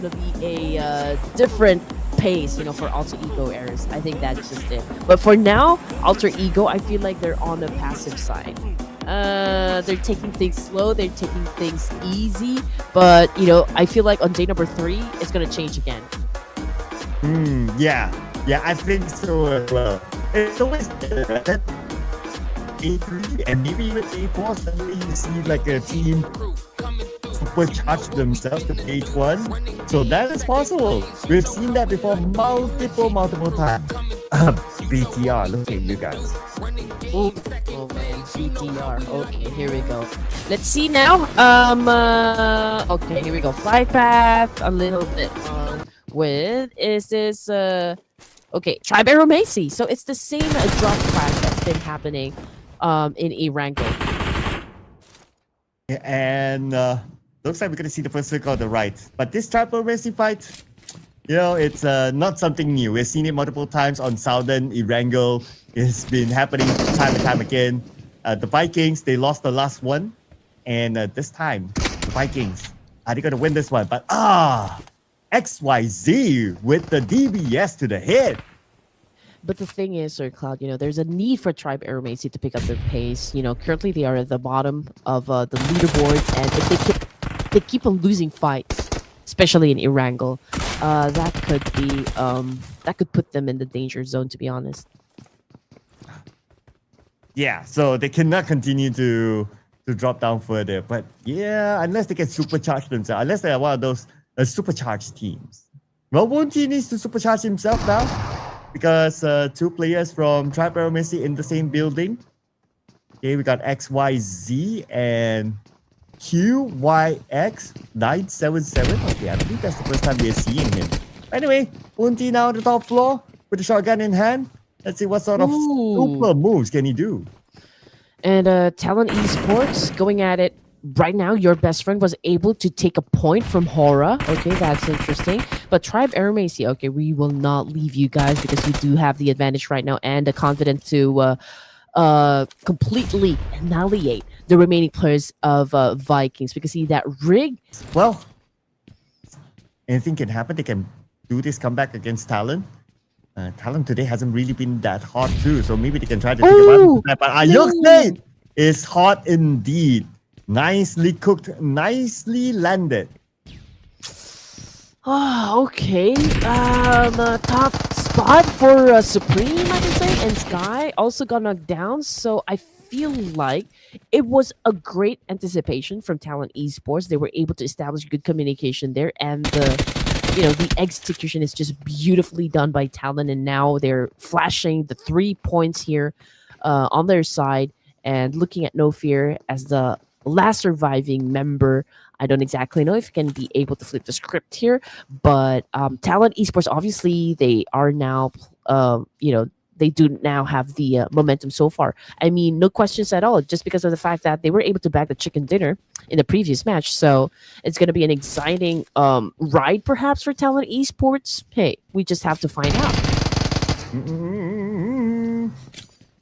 gonna be a different pace, for Alter Ego errors. I think that's just it. But for now, Alter Ego, I feel like they're on the passive side. They're taking things slow, they're taking things easy, but I feel like on day number 3, it's gonna change again. Yeah, I think so as well. It's always that A3 and maybe even A4, suddenly you see like a team supercharge themselves to H1. So that is possible. We've seen that before multiple times. BTR, look at you guys. Oh man, BTR. Okay, here we go. Let's see now. Okay, here we go. Flight path, a little bit with is this okay, Tribe Arrow Macy. So it's the same drop crash that's been happening in Erangel. Yeah, and looks like we're gonna see the first circle on the right. But this Tribe Arrow Macy fight, it's not something new. We've seen it multiple times on Southern Erangel. It's been happening time and time again. The Vikings, they lost the last one. And this time, the Vikings, are they going to win this one? But XYZ with the DBS to the head. But the thing is, Sir Cloud, there's a need for Tribe Arrow Macy to pick up their pace. Currently they are at the bottom of the leaderboard. And if they keep on losing fights, especially in Erangel, that could put them in the danger zone, to be honest. Yeah, so they cannot continue to drop down further. But yeah, unless they can supercharge themselves, unless they are one of those supercharged teams. Well, Wonti needs to supercharge himself now because 2 players from Tribe Arrow Macy in the same building. Okay, we got XYZ and QYX977. Okay, I believe that's the first time we are seeing him. Anyway, Wonti now on the top floor with the shotgun in hand. Let's see what sort of super moves can he do. And Talon Esports going at it right now. Your best friend was able to take a point from Horaa. Okay, that's interesting. But Tribe Arrow Macy, okay, we will not leave you guys because you do have the advantage right now and the confidence to completely annihilate the remaining players of Vikings. Because see that rig. Well, anything can happen. They can do this comeback against Talon. Talon today hasn't really been that hot too, so maybe they can try to take advantage of that. But Ayuk is hot indeed. Nicely cooked, nicely landed. Okay. Tough spot for Supreme, I can say, and Sky also got knocked down. So I feel like it was a great anticipation from Talon Esports. They were able to establish good communication there, and the execution is just beautifully done by Talon, and now they're flashing the 3 points here on their side and looking at No Fear as the last surviving member. I don't exactly know if you can be able to flip the script here, but Talon Esports, obviously, they are now, they do now have the momentum so far. I mean, no questions at all, just because of the fact that they were able to bag the chicken dinner in the previous match. So it's going to be an exciting ride, perhaps, for Talon Esports. Hey, we just have to find out.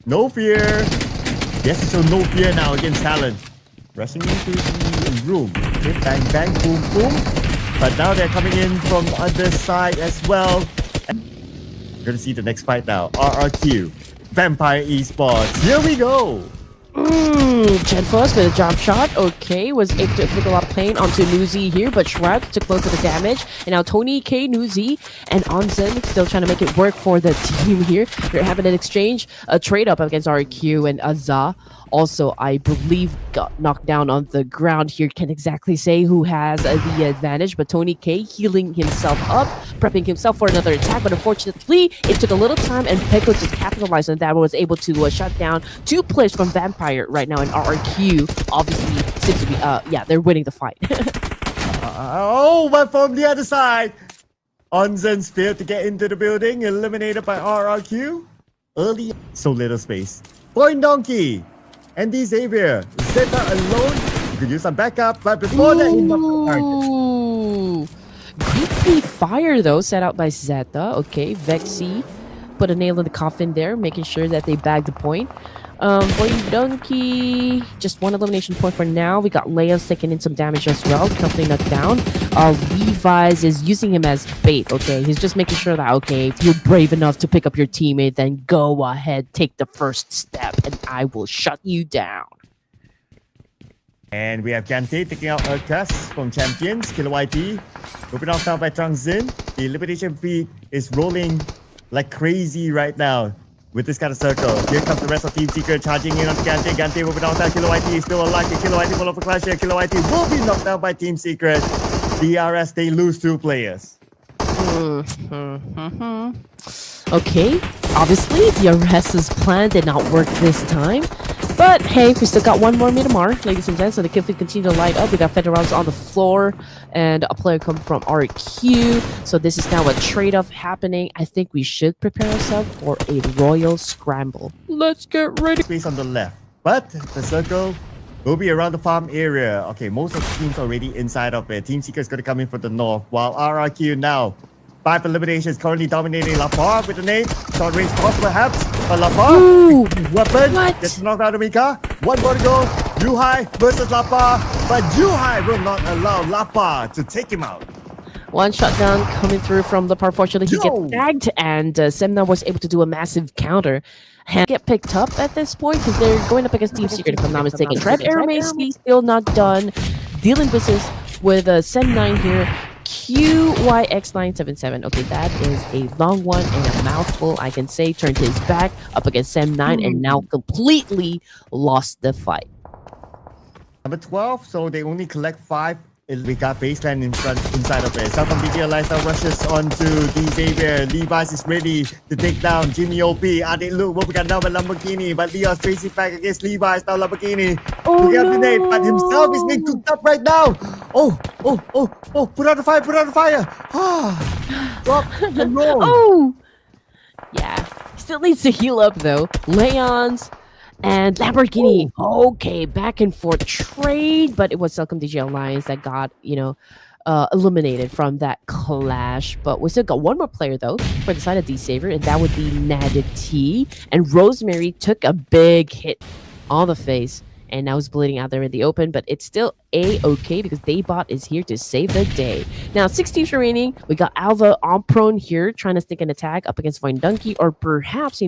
No Fear. Yes, so No Fear now against Talon. Rushing into the room. Okay, bang, bang, boom, boom. But now they're coming in from the other side as well. We're going to see the next fight now. Rrq Vampire Esports. Here we go. Chen Fuss with a jump shot. Okay, was able to figure out plane onto Nuzi here, but Shrug took most of the damage. And now Tony K, Nuzi, and Onzen still trying to make it work for the team here. They're having an exchange, a trade up against Rrq, and Azza also, I believe, got knocked down on the ground here. Can't exactly say who has the advantage, but Tony K healing himself up, prepping himself for another attack. But unfortunately, it took a little time, and Peko just capitalized on that, was able to shut down 2 players from Vampire right now. And Rrq obviously seems to be, they're winning the fight. But from the other side, Onzen's failed to get into the building, eliminated by Rrq. Early, so little space. Point Donkey. Andy Xavier, Zeta alone. You could use some backup, but before that, he knocked the target. Creepy fire, though, set out by Zeta. Okay, Vexy put a nail in the coffin there, making sure that they bag the point. Boy Donkey, just one elimination point for now. We got Leo's taking in some damage as well, completely knocked down. Levi's is using him as bait, okay? He's just making sure that, okay, if you're brave enough to pick up your teammate, then go ahead, take the first step, and I will shut you down. And we have Kante taking out Urkas from Champions. Killer YT. Open off now by Trangzin. The elimination feed is rolling like crazy right now with this kind of circle. Here comes the rest of Team Secret charging in on Kante. Kante moving out now. Killer YT is still alive. Killer YT will over clash here. Killer YT will be knocked down by Team Secret. DRS, they lose 2 players. Okay, obviously DRS's plan did not work this time. But hey, we still got one more Miramar, ladies and gents, so the kill feed continue to light up. We got Federals on the floor and a player come from Rrq. So this is now a trade-off happening. I think we should prepare ourselves for a royal scramble. Let's get ready. Space on the left, but the circle will be around the farm area. Okay, most of the teams already inside of it. Team Seeker is going to come in from the north, while Rrq now 5 eliminations currently dominating Lapar with the nade. Short range toss perhaps, but Lapar, weapon, gets knocked out of Mika. 1 more to go. Yuhai versus Lapar, but Yuhai will not allow Lapar to take him out. One shotgun coming through from Lapar. Fortunately, he gets tagged, and SEM9 was able to do a massive counter. And get picked up at this point because they're going up against Team Secret, if I'm not mistaken. Red Arrow Macy still not done. Dealing with SEM9 here. QYX977. Okay, that is a long one and a mouthful, I can say. Turned his back up against SEM9 and now completely lost the fight. Number 12, so they only collect 5. We got baseline inside of it. Southern BTR lifestyle rushes onto the Xavier. Levi's is ready to take down Jimmy OP. Adit look what we got now by Lamborghini, but Leo's tracing back against Levi's now Lamborghini. Oh, no. no. Nade, but himself is being cooked up right now. Put out the fire. Drop and roll. Oh, yeah. Still needs to heal up though. Leon's and Lamborghini. Okay, back and forth trade, but it was Selcom DJ Alliance that got, eliminated from that clash. But we still got one more player though for the side of D-Saver, and that would be Nadity. And Rosemary took a big hit on the face and now is bleeding out there in the open, but it's still A-okay because Daybot is here to save the day. Now, 6 teams remaining. We got Alva on prone here, trying to stick an attack up against Voin Donkey, or perhaps, he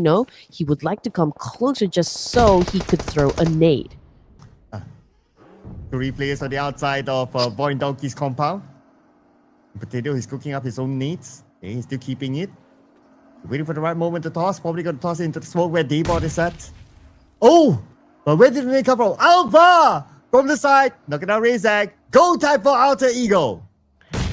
would like to come closer just so he could throw a nade. 3 players on the outside of Voin Donkey's compound. Potato is cooking up his own needs. Okay, he's still keeping it. Waiting for the right moment to toss. Probably going to toss it into the smoke where Daybot is at. Oh! But where did the nade come from? Alpha! From the side, knocking out Razak. Go time for Alter Ego.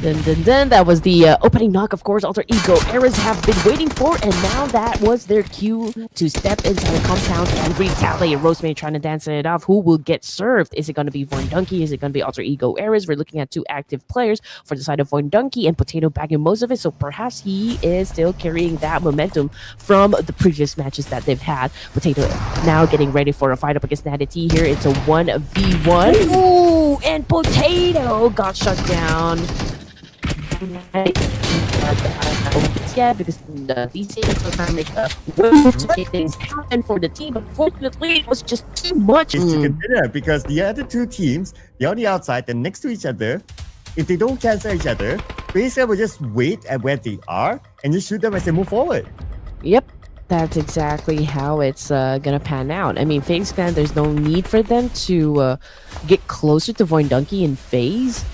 Then that was the opening knock, of course. Alter Ego Eras have been waiting for, and now that was their cue to step inside the compound and retaliate. Rosemary trying to dance it off. Who will get served? Is it going to be Voin Donkey? Is it going to be Alter Ego Eras? We're looking at 2 active players for the side of Voin Donkey, and Potato bagging most of it, so perhaps he is still carrying that momentum from the previous matches that they've had. Potato now getting ready for a fight up against Nadity here. It's a 1v1. Ooh, and Potato got shut down. Yeah, because these teams are trying to make ways to make things happen for the team, but unfortunately it was just too much. It's to consider because the other 2 teams, they're on the outside, they're next to each other. If they don't cancel each other, basically will just wait at where they are and just shoot them as they move forward. Yep. That's exactly how it's gonna pan out. I mean, FaZe Clan, there's no need for them to get closer to Voin Donkey in FaZe.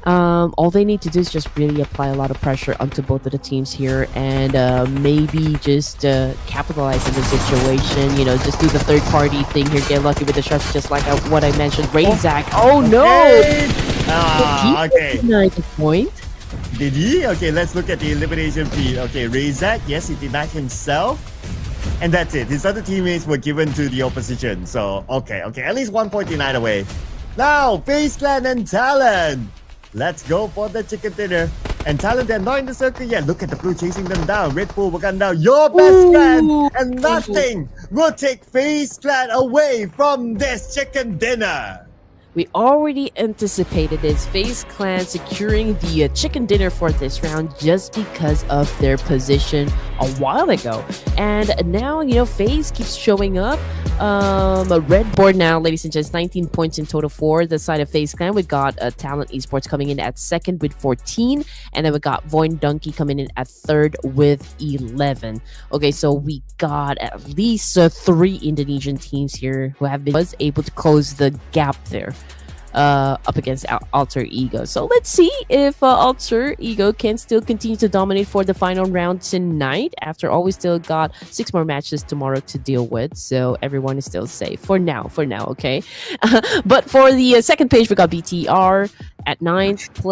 All they need to do is just really apply a lot of pressure onto both of the teams here and maybe just capitalize on the situation, just do the third party thing here, get lucky with the shots just like what I mentioned. Razak, Okay. Denied the point. Did he? Okay, let's look at the elimination feed. Okay, Razak, yes, he denied himself. And that's it. His other teammates were given to the opposition. So, okay, at least 1 point denied away. Now, FaZe Clan and Talon. Let's go for the chicken dinner. And Talon, they're not in the circle yet. Look at the blue chasing them down. Red Bull, Wakanda, your best friend. And nothing will take FaZe Clan away from this chicken dinner. We already anticipated this. FaZe Clan securing the chicken dinner for this round just because of their position a while ago. And now, Faze keeps showing up. A red board now, ladies and gents, 19 points in total for the side of Faze Clan. We got Talent Esports coming in at second with 14, and then we got Void Donkey coming in at third with 11. Okay, so we got at least 3 Indonesian teams here who was able to close the gap there up against Alter Ego. So let's see if Alter Ego can still continue to dominate for the final round tonight. After all, we still got 6 more matches tomorrow to deal with, so everyone is still safe for now, okay? But for the second page, we got BTR at 9th place.